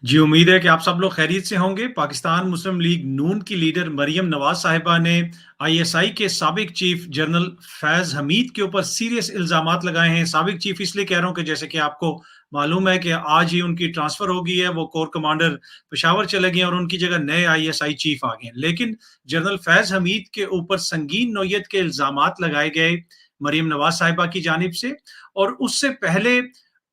जी, उम्मीद है कि आप सब लोग खैरियत से होंगे। पाकिस्तान मुस्लिम लीग नून की लीडर मरियम नवाज़ साहिबा ने आईएसआई के साबिक चीफ जनरल फैज़ हमीद के ऊपर सीरियस इल्ज़ामात लगाए हैं। साबिक चीफ इसलिए कह रहा हूँ कि जैसे कि आपको मालूम है कि आज ही उनकी ट्रांसफ़र हो गई है, वो कोर कमांडर पेशावर चले गए हैं और उनकी जगह नए आईएसआई चीफ आ गए हैं। लेकिन जनरल फैज़ हमीद के ऊपर संगीन नौयत के इल्ज़ामात लगाए गए मरियम नवाज़ साहिबा की जानिब से, और उससे पहले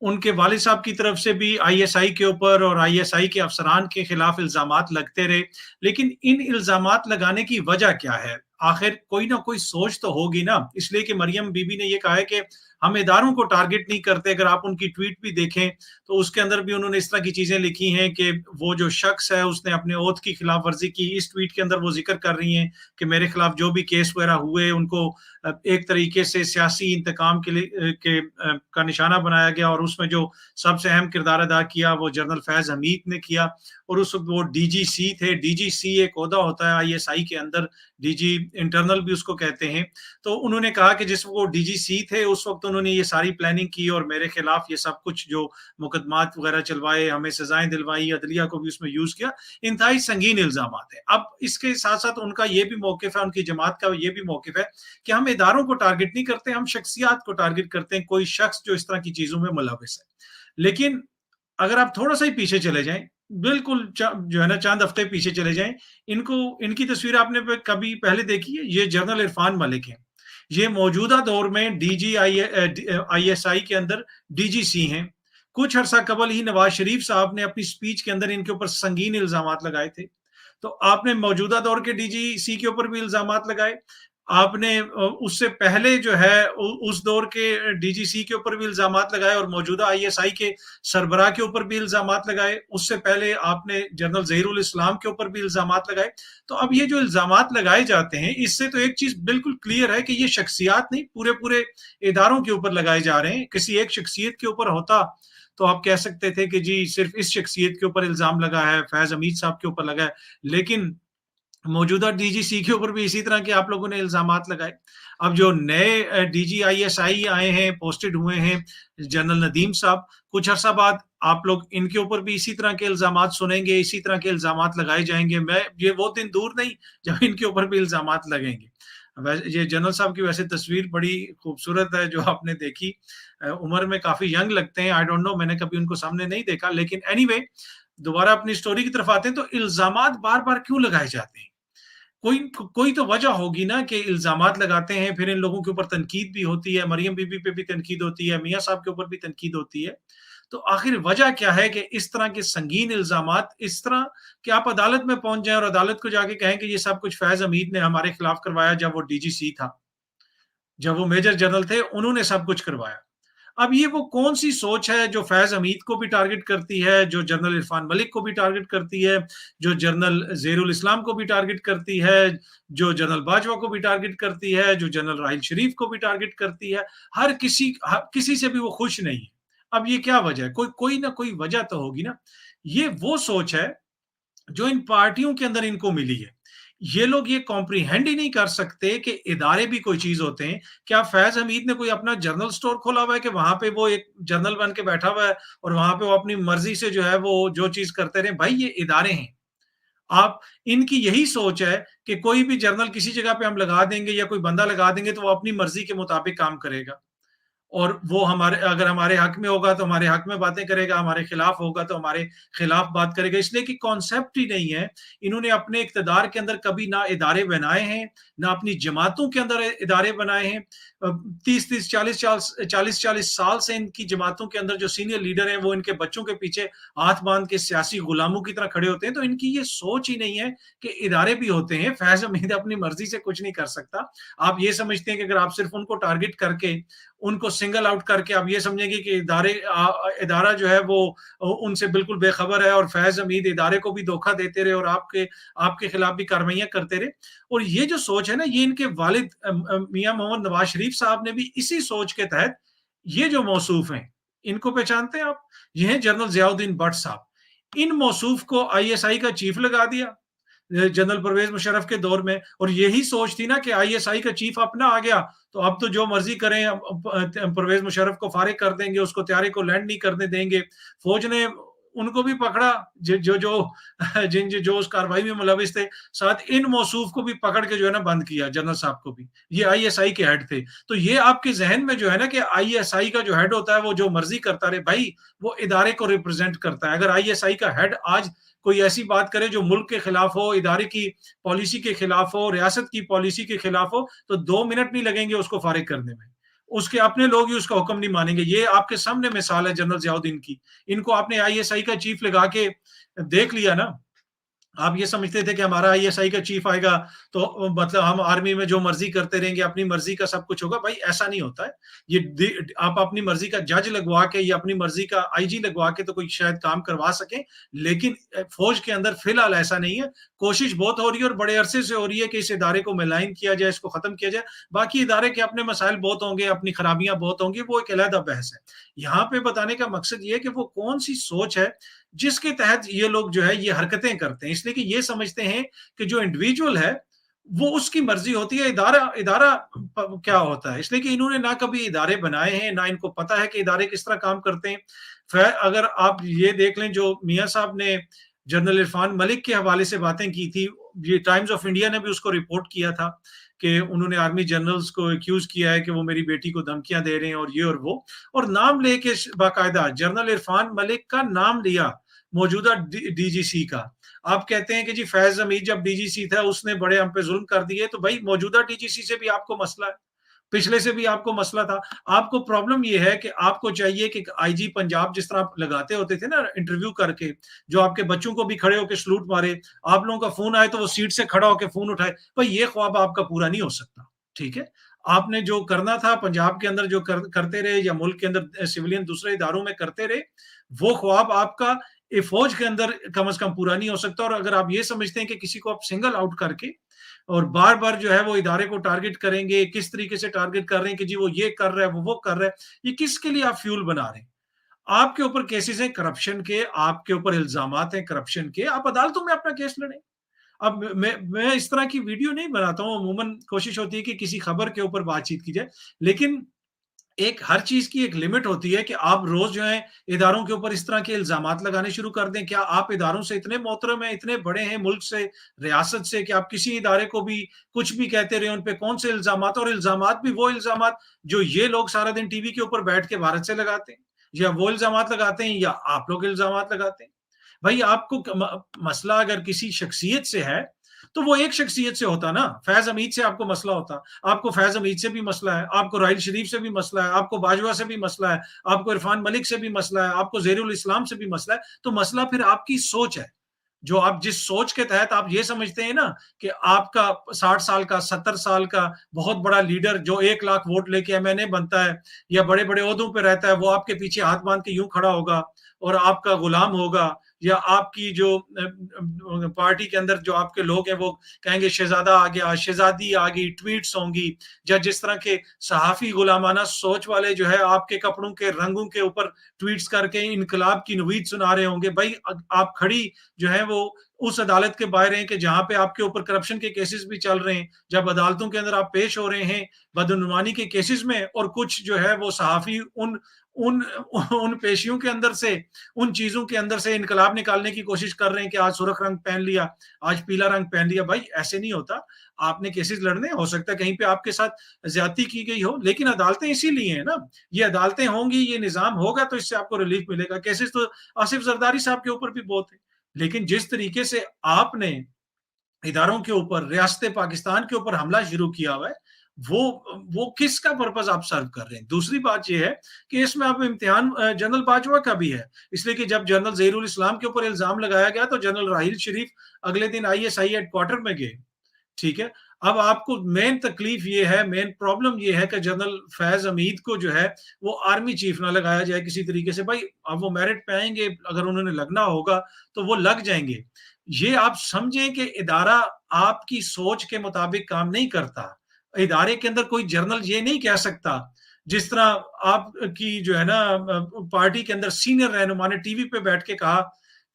उनके वालिद साहब की तरफ से भी आईएसआई के ऊपर और आईएसआई के अफसरान के खिलाफ इल्ज़ामात लगते रहे। लेकिन इन इल्ज़ामात लगाने की वजह क्या है? आखिर कोई ना कोई सोच तो होगी ना, इसलिए कि मरियम बीबी ने ये कहा है कि हम इदारों को टारगेट नहीं करते। अगर आप उनकी ट्वीट भी देखें, तो उसके अंदर भी उन्होंने इस तरह की चीज़ें लिखी हैं कि वो जो शख्स है, उसने अपने ओथ की खिलाफ वर्ज़ी की। इस ट्वीट के अंदर वो ज़िक्र कर रही हैं कि मेरे खिलाफ जो भी केस वगैरह हुए, उनको एक तरीके से सियासी इंतकाम के लिए का निशाना बनाया गया, और उसमें जो सबसे अहम किरदार अदा किया वो जनरल फैज़ हमीद ने किया। और उस वक़्त वो डीजीसी थे। डीजीसी एक ओहदा होता है आईएसआई के अंदर, डीजी इंटरनल भी उसको कहते हैं। तो उन्होंने कहा कि जिस वो डीजीसी थे उस वक़्त उन्होंने ये सारी प्लानिंग की और मेरे खिलाफ ये सब कुछ जो मुकदमात वगैरह चलवाए, हमें सज़ाएँ दिलवाई, अदलिया को भी उसमें यूज़ किया। इंतहाई संगीन इल्ज़ामात हैं। अब इसके साथ-साथ उनका ये भी मौक़िफ़ है, उनकी जमात का ये भी मौक़िफ़ है कि हम इदारों को टारगेट नहीं करते, हम शख्सियात को टारगेट करते हैं, कोई शख्स जो इस तरह की चीज़ों में मुलविस है। लेकिन अगर आप थोड़ा-सा ही पीछे चले जाएँ, बिल्कुल जो है ना चंद हफ्ते पीछे चले जाएँ, इनको इनकी तस्वीर आपने कभी पहले देखी है? ये जनरल इरफान मलिक हैं। ये मौजूदा दौर में आईएसआई के अंदर डीजीसी हैं। कुछ अरसा कबल ही नवाज़ शरीफ साहब ने अपनी स्पीच के अंदर इनके ऊपर संगीन इल्ज़ामात लगाए थे। तो आपने मौजूदा दौर के डीजीसी के ऊपर भी इल्ज़ामात लगाए। आपने उससे पहले जो है उस दौर के डीजीसी के ऊपर भी इल्ज़ामात लगाए और मौजूदा आईएसआई के सरबराह के ऊपर भी इल्ज़ामात लगाए। उससे पहले आपने जनरल ज़हीरुल इस्लाम के ऊपर भी इल्ज़ामात लगाए। तो अब ये जो इल्ज़ामात लगाए जाते हैं, इससे तो एक चीज़ बिल्कुल क्लियर है कि ये शख्सियात नहीं, पूरे-पूरे इदारों के ऊपर लगाए जा रहे हैं। किसी एक शख्सियत के ऊपर होता, तो आप कह सकते थे कि जी सिर्फ़ इस शख्सियत के ऊपर इल्ज़ाम लगा है, फैज़ हमीद साहब के ऊपर लगा है। लेकिन मौजूदा डीजीसी के ऊपर भी इसी तरह के आप लोगों ने इल्ज़ामात लगाए। अब जो नए डीजी आईएसआई आए हैं, पोस्टेड हुए हैं, जनरल नदीम साहब, कुछ अरसा बाद आप लोग इनके ऊपर भी इसी तरह के इल्ज़ामात सुनेंगे, इसी तरह के इल्ज़ामात लगाए जाएँगे। मैं ये वो दिन दूर नहीं जब इनके ऊपर भी इल्ज़ामात लगेंगे। ये जनरल साहब की वैसे तस्वीर बड़ी खूबसूरत है जो आपने देखी। उम्र में काफ़ी यंग लगते हैं, आई डोंट नो, मैंने कभी उनको सामने नहीं देखा, लेकिन एनीवे दोबारा अपनी स्टोरी की तरफ आते हैं। तो इल्ज़ामात बार-बार क्यों लगाए जाते हैं? कोई कोई तो वजह होगी ना कि इल्ज़ामात लगाते हैं, फिर इन लोगों के ऊपर तनकीद भी होती है, मरियम बीबी पे भी तनकीद होती है, मियाँ साहब के ऊपर भी तनकीद होती है। तो आखिर वजह क्या है कि इस तरह के संगीन इल्ज़ामात, इस तरह कि आप अदालत में पहुँच जाएँ और अदालत को जाके कहें कि ये सब कुछ फैज़ हमीद ने हमारे खिलाफ करवाया जब वो डीजीसी था, जब वो मेजर जनरल थे, उन्होंने सब कुछ करवाया। अब ये वो कौन-सी सोच है जो फैज़ हमीद को भी टारगेट करती है, जो जनरल इरफान मलिक को भी टारगेट करती है, जो जनरल ज़हीरुल इस्लाम को भी टारगेट करती है, जो जनरल बाजवा को भी टारगेट करती है, जो जनरल राहिल शरीफ को भी टारगेट करती है। हर किसी से भी वो खुश नहीं है। अब ये क्या वजह है? कोई कोई ना कोई वजह तो होगी ना। ये वो सोच है जो इन पार्टियों के अंदर इनको मिली है। ये लोग ये कॉम्प्रिहेंड ही नहीं कर सकते कि इदारे भी कोई चीज़ होते हैं। क्या फैज़ हमीद ने कोई अपना जनरल स्टोर खोला हुआ है कि वहाँ पे वो एक जनरल बन के बैठा हुआ है और वहाँ पे वो अपनी मर्ज़ी से जो है वो जो चीज़ करते रहें? भाई ये इदारे हैं। आप इनकी यही सोच है कि कोई भी जर्नल किसी जगह पे हम लगा देंगे या कोई बंदा लगा देंगे तो वो अपनी मर्ज़ी के मुताबिक काम करेगा। और वो हमारे अगर हमारे हक में होगा तो हमारे हक में बातें करेगा, हमारे खिलाफ होगा तो हमारे खिलाफ बात करेगा। इसलिए कि कॉन्सेप्ट ही नहीं है। इन्होंने अपने इक़्तिदार के अंदर कभी ना इदारे बनाए हैं, ना अपनी जमातों के अंदर इदारे बनाए हैं। 30-30, 40-40 साल से इनकी जमातों के अंदर जो सीनियर लीडर हैं, वो इनके बच्चों के पीछे हाथ बाँध के सियासी गुलामों की तरह खड़े होते हैं। तो इनकी ये सोच ही नहीं है कि इदारे भी होते हैं। फैज़ हमीद अपनी मर्ज़ी से कुछ नहीं कर सकता। आप ये समझते हैं कि अगर आप सिर्फ़ उनको टारगेट करके, उनको सिंगल आउट करके आप ये समझेंगे कि इदारा जो है वो उनसे बिल्कुल बेखबर है और फैज़ हमीद इदारे को भी धोखा देते रहे और आपके आपके खिलाफ भी कार्रवाइयाँ करते रहे। और ये जो सोच है ना, ये इनके वालिद मियाँ मोहम्मद नवाज़ शरीफ साहब ने भी इसी सोच के तहत ये जो मौसूफ हैं, इनको पहचानते हैं आप? ये हैं जनरल ज़ियाउद्दीन भट्ट साहब। इन मौसूफ को आईएसआई का चीफ लगा दिया जनरल परवेज मुशर्रफ के दौर में, और यही सोच थी ना कि आईएसआई का चीफ अपना आ गया तो अब तो जो मर्जी करें, परवेज मुशर्रफ को फारिग कर देंगे, उसको तैयारी को लैंड नहीं करने देंगे। फौज ने उनको भी पकड़ा, जिन जो उस कार्रवाई में मुलविस थे, साथ इन मौसूफ को भी पकड़ के जो है ना बंद किया, जनरल साहब को भी। ये आईएसआई के हेड थे। तो ये आपके ज़हन में जो है ना कि आईएसआई का जो हेड होता है वो जो मर्ज़ी करता रहे, भाई वो इदारे को रिप्रेज़ेंट करता है। अगर आईएसआई का हेड आज कोई ऐसी बात करे जो मुल्क के खिलाफ हो, इदारे की पॉलिसी के खिलाफ हो, रियासत की पॉलिसी के खिलाफ हो, तो 2 मिनट नहीं लगेंगे उसको फारिग करने में। उसके अपने लोग ही उसका हुक्म नहीं मानेंगे। ये आपके सामने मिसाल है जनरल ज़ियाउद्दीन की। इनको आपने आईएसआई का चीफ लगा के देख लिया ना, आप ये समझते थे कि हमारा आईएसआई का चीफ आएगा तो मतलब हम आर्मी में जो मर्जी करते रहेंगे, अपनी मर्जी का सब कुछ होगा। भाई ऐसा नहीं होता है। आप अपनी मर्जी का जज लगवा के या अपनी मर्जी का आईजी लगवा के तो कोई शायद काम करवा सके, लेकिन फौज के अंदर फिलहाल ऐसा नहीं है। कोशिश बहुत हो रही है और बड़े अरसे से हो रही है कि इस इदारे को मिलाइन किया जाए, इसको खत्म किया जाए। बाकी इदारे के अपने मसाइल बहुत होंगे, अपनी खराबियां बहुत होंगी, वो एक अलहदा बहस है। यहाँ पे बताने का मकसद ये है कि वो कौन सी सोच है जिसके तहत ये लोग जो है ये हरकतें करते हैं, इसलिए कि ये समझते हैं कि जो इंडिविजुअल है वो उसकी मर्जी होती है, इदारा इदारा क्या होता है, इसलिए कि इन्होंने ना कभी इदारे बनाए हैं, ना इनको पता है कि इदारे किस तरह काम करते हैं। फिर अगर आप ये देख लें जो मियाँ साहब ने जनरल इरफान मलिक के हवाले से बातें की थी, ये टाइम्स ऑफ इंडिया ने भी उसको रिपोर्ट किया था कि उन्होंने आर्मी जनरल्स को एक्यूज किया है कि वो मेरी बेटी को धमकियां दे रहे हैं और ये और वो, और नाम लेके बाकायदा जनरल इरफान मलिक का नाम लिया मौजूदा डीजीसी का। आप कहते हैं कि जी फैज हमीद जब डीजीसी था उसने बड़े हम पे जुल्म कर दिए, तो भाई मौजूदा डीजीसी से भी आपको मसला है, पिछले से भी आपको मसला था। आपको प्रॉब्लम ये है कि आपको चाहिए कि आईजी पंजाब जिस तरह आप लगाते होते थे ना इंटरव्यू करके, जो आपके बच्चों को भी खड़े होकर सलूट मारे, आप लोगों का फोन आए तो वो सीट से खड़ा होकर फोन उठाए, भाई ये ख्वाब आपका पूरा नहीं हो सकता। ठीक है, आपने जो करना था पंजाब के अंदर जो करते रहे या मुल्क के अंदर सिविलियन दूसरे इदारों में करते रहे, वो ख्वाब आपका फौज के अंदर कम से कम पूरा नहीं हो सकता। और अगर आप ये समझते हैं कि किसी को आप सिंगल आउट करके और बार बार जो है वो इदारे को टारगेट करेंगे, किस तरीके से टारगेट कर रहे हैं कि जी वो ये कर रहा है, वो कर रहा है, ये किसके लिए आप फ्यूल बना रहे हैं? आपके ऊपर केसेस हैं करप्शन के, आपके ऊपर इल्जामात हैं करप्शन के, आप अदालतों में अपना केस लड़ें। अब मैं इस तरह की वीडियो नहीं बनाता हूँ, अमूमन कोशिश होती है कि किसी खबर के ऊपर बातचीत की जाए, लेकिन एक हर चीज की एक लिमिट होती है कि आप रोज जो है इदारों के ऊपर इस तरह के इल्जामात लगाने शुरू कर दें। क्या आप इदारों से इतने मोहतरम हैं, इतने बड़े हैं मुल्क से, रियासत से, कि आप किसी इदारे को भी कुछ भी कहते रहे, उन पे कौन से इल्जामात, और इल्जामात भी वो इल्जामात जो ये लोग सारा दिन टीवी के ऊपर बैठ के भारत से लगाते हैं, या वो इल्जामात लगाते हैं या आप लोग इल्जामात लगाते हैं। भाई आपको मसला अगर किसी शख्सियत से है तो वो एक शख्सियत से होता ना, फैज हमीद से आपको मसला होता, आपको फैज हमीद से भी मसला है, आपको राहिल शरीफ से भी मसला है, आपको बाजवा से भी मसला है, आपको इरफान मलिक से भी मसला है, आपको ज़हीरुल इस्लाम से भी मसला है। तो मसला फिर आपकी सोच है, जो आप जिस सोच के तहत आप ये समझते हैं ना कि आपका 60 साल का 70 साल का बहुत बड़ा लीडर जो 1 लाख वोट लेके एमएनए बनता है या बड़े बड़े ओहदों पे रहता है, वो आपके पीछे हाथ बांध के यूं खड़ा होगा और आपका गुलाम होगा, या आपकी जो पार्टी के अंदर जो आपके लोग हैं वो कहेंगे शहजादा आ गया, शहजादी आ गई, ट्वीट्स होंगी, या जिस तरह के सहाफी गुलामाना सोच वाले जो है आपके कपड़ों के रंगों के ऊपर ट्वीट्स करके इनकलाब की नवीद सुना रहे होंगे। भाई आप खड़ी जो है वो उस अदालत के बाहर हैं कि जहां पे आपके ऊपर करप्शन के केसेस भी चल रहे हैं, जब अदालतों के अंदर आप पेश हो रहे हैं बदनुमानी के केसेस में, और कुछ जो है वो सहाफी उन उन उन पेशियों के अंदर से, उन चीजों के अंदर से इनकलाब निकालने की कोशिश कर रहे हैं कि आज सुर्ख रंग पहन लिया, आज पीला रंग पहन लिया। भाई ऐसे नहीं होता, आपने केसेस लड़ने, हो सकता है कहीं पे आपके साथ ज्यादती की गई हो, लेकिन अदालतें इसीलिए हैं ना, ये अदालतें होंगी, ये निजाम होगा तो इससे आपको रिलीफ मिलेगा। केसेस तो आसिफ जरदारी साहब के ऊपर भी बहुत है, लेकिन जिस तरीके से आपने इदारों के ऊपर, रियासत पाकिस्तान के ऊपर हमला शुरू किया हुआ है, वो किसका पर्पस आप सर्व कर रहे हैं? दूसरी बात ये है कि इसमें अब इम्तिहान जनरल बाजवा का भी है, इसलिए कि जब जनरल ज़हीरुल इस्लाम के ऊपर इल्जाम लगाया गया तो जनरल राहिल शरीफ अगले दिन आईएसआई हेडक्वार्टर में गए। ठीक है, अब आपको मेन तकलीफ ये है, मेन प्रॉब्लम ये है कि जनरल फैज हमीद को जो है वो आर्मी चीफ ना लगाया जाए किसी तरीके से। भाई अब वो मेरिट पे आएंगे, अगर उन्होंने लगना होगा तो वो लग जाएंगे। ये आप समझें कि इदारा आपकी सोच के मुताबिक काम नहीं करता। इदारे के अंदर कोई जर्नल ये नहीं कह सकता, जिस तरह आपकी जो है ना पार्टी के अंदर सीनियर रहनुमा ने टीवी पे बैठ के कहा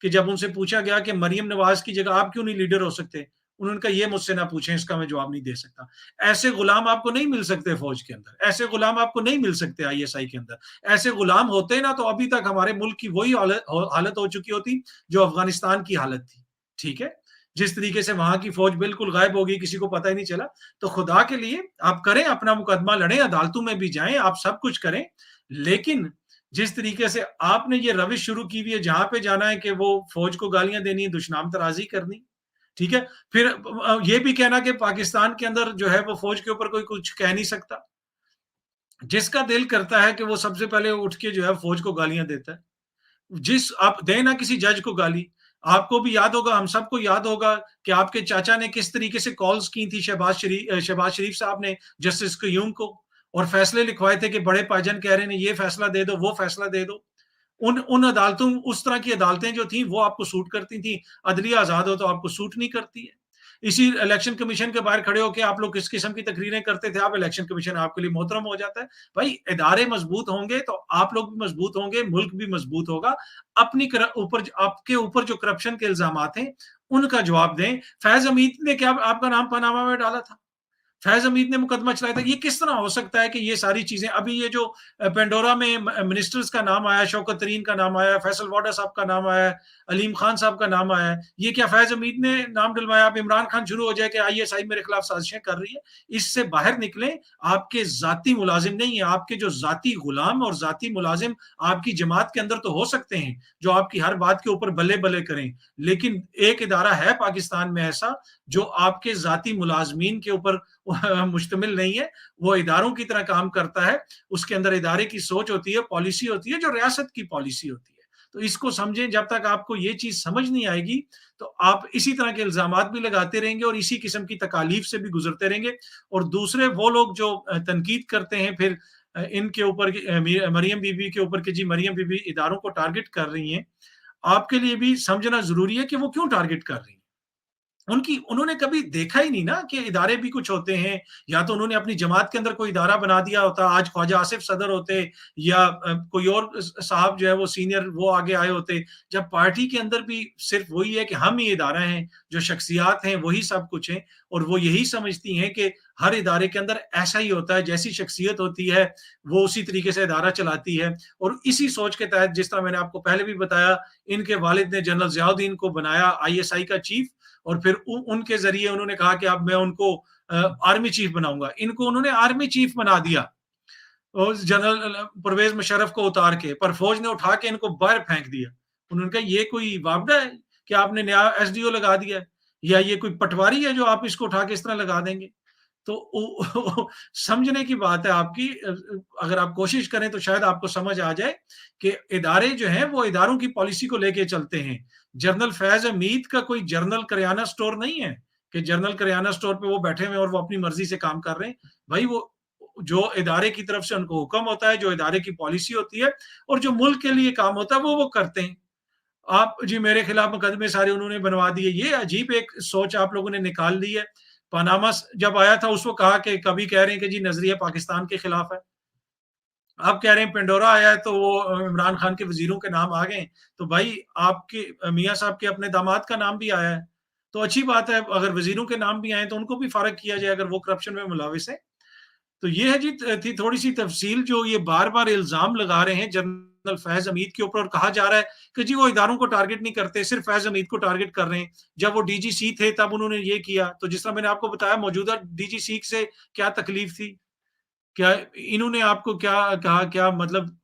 कि जब उनसे पूछा गया कि मरियम नवाज की जगह आप क्यों नहीं लीडर हो सकते, उन्होंने कहा ये मुझसे ना पूछें, इसका मैं जवाब नहीं दे सकता। ऐसे गुलाम आपको नहीं मिल सकते फौज के अंदर, ऐसे गुलाम आपको नहीं मिल सकते आईएसआई के अंदर। ऐसे गुलाम होते ना तो अभी तक हमारे मुल्क की वही हालत हो चुकी होती जो अफगानिस्तान की हालत थी। ठीक है? जिस तरीके से वहां की फौज बिल्कुल गायब हो गई, किसी को पता ही नहीं चला। तो खुदा के लिए आप करें, अपना मुकदमा लड़ें, अदालतों में भी जाएं, आप सब कुछ करें, लेकिन जिस तरीके से आपने ये रविश शुरू की हुई है, जहां पे जाना है कि वो फौज को गालियां देनी, दुश्मनाम तराजी करनी, ठीक है? फिर ये भी कहना कि पाकिस्तान के अंदर जो है वो फौज के ऊपर कोई कुछ कह नहीं सकता। जिसका दिल करता है कि वो सबसे पहले उठ के जो है फौज को गालियां देता है। जिस आप दें ना किसी जज को गाली। आपको भी याद होगा, हम सबको याद होगा कि आपके चाचा ने किस तरीके से कॉल्स की थी शहबाज शरीफ साहब ने जस्टिस क्यूम को, और फैसले लिखवाए थे कि बड़े भाईजान कह रहे हैं ये फैसला दे दो, वो फैसला दे दो। उन उन अदालतों उस तरह की अदालतें जो थी वो आपको सूट करती थी। अदलिया आजाद हो तो आपको सूट नहीं करती है। इसी इलेक्शन कमीशन के बाहर खड़े होके आप लोग किस किस्म की तकरीरें करते थे, आप इलेक्शन कमीशन आपके लिए मोहतरम हो जाता है। भाई इदारे मजबूत होंगे तो आप लोग भी मजबूत होंगे, मुल्क भी मजबूत होगा। अपनी ऊपर आपके ऊपर जो करप्शन के इल्जामात हैं उनका जवाब दें। फैज हमीद ने क्या आपका नाम पनामा में डाला था? फैज हमीद ने मुकदमा चलाया था। ये किस तरह हो सकता है कि ये सारी चीजें अभी ये जो पेंडोरा में मिनिस्टर्स का नाम आया, शौकत तरीन का नाम आया, फैसल वाडा साहब का नाम आया, अलीम खान साहब का नाम आया, ये क्या फैज हमीद ने नाम डलवाया? अब इमरान खान शुरू हो जाए कि आईएसआई मेरे खिलाफ साजिशें कर रही है। इससे बाहर निकले। आपके जाती मुलाजिम नहीं है, आपके जो जाती गुलाम और जाती मुलाजिम आपकी जमात के अंदर तो हो सकते हैं जो आपकी हर बात के ऊपर बल्ले बल्ले करें, लेकिन एक इदारा है पाकिस्तान में ऐसा जो आपके जाती मुलाजमीन के ऊपर मुश्तमिल नहीं है। वो इदारों की तरह काम करता है। उसके अंदर इदारे की सोच होती है, पॉलिसी होती है, जो रियासत की पॉलिसी होती है। तो इसको समझें। जब तक आपको ये चीज समझ नहीं आएगी तो आप इसी तरह के इल्जामात भी लगाते रहेंगे और इसी किस्म की तकालीफ से भी गुजरते रहेंगे। और दूसरे वो लोग जो तनकीद करते हैं फिर इनके ऊपर मरियम बीबी के ऊपर कि जी मरियम बीबी इदारों को टारगेट कर रही हैं, आपके लिए भी समझना जरूरी है कि वो क्यों टारगेट कर रही हैं। उन्होंने कभी देखा ही नहीं ना कि इदारे भी कुछ होते हैं। या तो उन्होंने अपनी जमात के अंदर कोई इदारा बना दिया होता, आज ख्वाजा आसिफ सदर होते, या कोई और साहब जो है वो सीनियर वो आगे आए होते। जब पार्टी के अंदर भी सिर्फ वही है कि हम ही इदारा हैं, जो शख्सियात हैं वही सब कुछ हैं, और वो यही समझती हैं कि हर इदारे के अंदर ऐसा ही होता है, जैसी शख्सियत होती है वो उसी तरीके से इदारा चलाती है। और इसी सोच के तहत, जिस तरह मैंने आपको पहले भी बताया, इनके वालिद ने जनरल जियाउद्दीन को बनाया आईएसआई का चीफ, और फिर उनके जरिए उन्होंने कहा कि अब मैं उनको आर्मी चीफ बनाऊंगा। इनको उन्होंने आर्मी चीफ बना दिया और जनरल परवेज मुशर्रफ को उतार के, पर फौज ने उठा के इनको बाहर फेंक दिया। उन्होंने कहा ये कोई वापडा है कि आपने नया एसडीओ लगा दिया है, या ये कोई पटवारी है जो आप इसको उठा के इस तरह लगा देंगे। तो समझने की बात है आपकी। अगर आप कोशिश करें तो शायद आपको समझ आ जाए कि इदारे जो हैं वो इदारों की पॉलिसी को लेके चलते हैं। जनरल फैज हमीद का कोई जर्नल करियाना स्टोर नहीं है कि जर्नल करियाना स्टोर पे वो बैठे हुए और वो अपनी मर्जी से काम कर रहे हैं। भाई वो जो इदारे की तरफ से उनको हुक्म होता है, जो इदारे की पॉलिसी होती है और जो मुल्क के लिए काम होता है वो करते हैं। आप जी मेरे खिलाफ मुकदमे सारे उन्होंने बनवा दिए। ये अजीब एक सोच आप लोगों ने निकाल ली है। पनामा जब आया था उसको कहा कि कभी कह रहे हैं कि जी नजरिया पाकिस्तान के खिलाफ है, आप कह रहे हैं पेंडोरा आया है तो वो इमरान खान के वजीरों के नाम आ गए। तो भाई आपके मियाँ साहब के अपने दामाद का नाम भी आया है, तो अच्छी बात है। अगर वजीरों के नाम भी आए तो उनको भी फारग किया जाए अगर वो करप्शन में मुलविस है। तो ये है जी थी थोड़ी सी तफसील जो ये बार बार इल्जाम लगा रहे हैं जनरल फैज हमीद के ऊपर, और कहा जा रहा है कि जी वो इदारों को टारगेट नहीं करते, सिर्फ फैज हमीद को टारगेट कर रहे हैं। जब वो डीजीसी थे तब उन्होंने ये किया। तो जिस तरह मैंने आपको बताया, मौजूदा डीजीसी से क्या तकलीफ थी, क्या इन्होंने आपको क्या कहा, क्या मतलब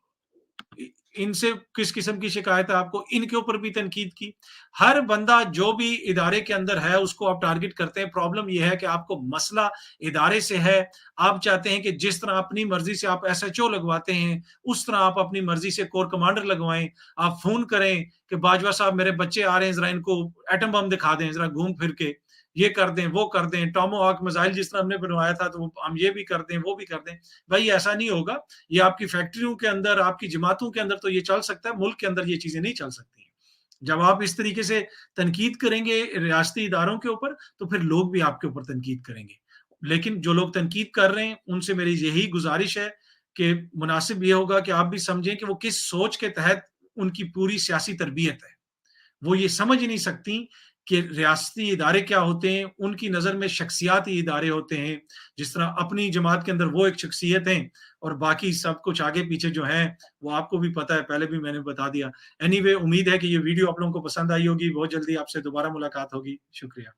इनसे किस किस्म की शिकायत है आपको, इनके ऊपर भी तनकीद की। हर बंदा जो भी इदारे के अंदर है उसको आप टारगेट करते हैं। प्रॉब्लम यह है कि आपको मसला इदारे से है। आप चाहते हैं कि जिस तरह अपनी मर्जी से आप एसएचओ लगवाते हैं उस तरह आप अपनी मर्जी से कोर कमांडर लगवाएं। आप फोन करें कि बाजवा साहब मेरे बच्चे आ रहे हैं, जरा इनको एटम बम दिखा दें, जरा घूम फिर के ये कर दें, वो कर दें, टोमोहॉक मिसाइल जिस तरह हमने बनवाया था तो हम ये भी कर दें, वो भी कर दें। भाई ऐसा नहीं होगा। ये आपकी फैक्ट्रियों के अंदर, आपकी जमातों के अंदर तो ये चल सकता है, मुल्क के अंदर ये चीजें नहीं चल सकती। जब आप इस तरीके से तनकीद करेंगे रियासती इदारों के ऊपर तो फिर लोग भी आपके ऊपर तनकीद करेंगे। लेकिन जो लोग तनकीद कर रहे हैं उनसे मेरी यही गुजारिश है कि मुनासिब ये होगा कि आप भी समझें कि वो किस सोच के तहत उनकी पूरी सियासी तरबियत है। वो ये समझ ही नहीं सकती कि रियासती इदारे क्या होते हैं, उनकी नज़र में शख्सियाती इदारे होते हैं। जिस तरह अपनी जमात के अंदर वो एक शख्सियत हैं और बाकी सब कुछ आगे-पीछे जो है, वो आपको भी पता है, पहले भी मैंने बता दिया। एनीवे उम्मीद है कि ये वीडियो आप लोगों को पसंद आई होगी। बहुत जल्दी आपसे दोबारा मुलाकात होगी। शुक्रिया।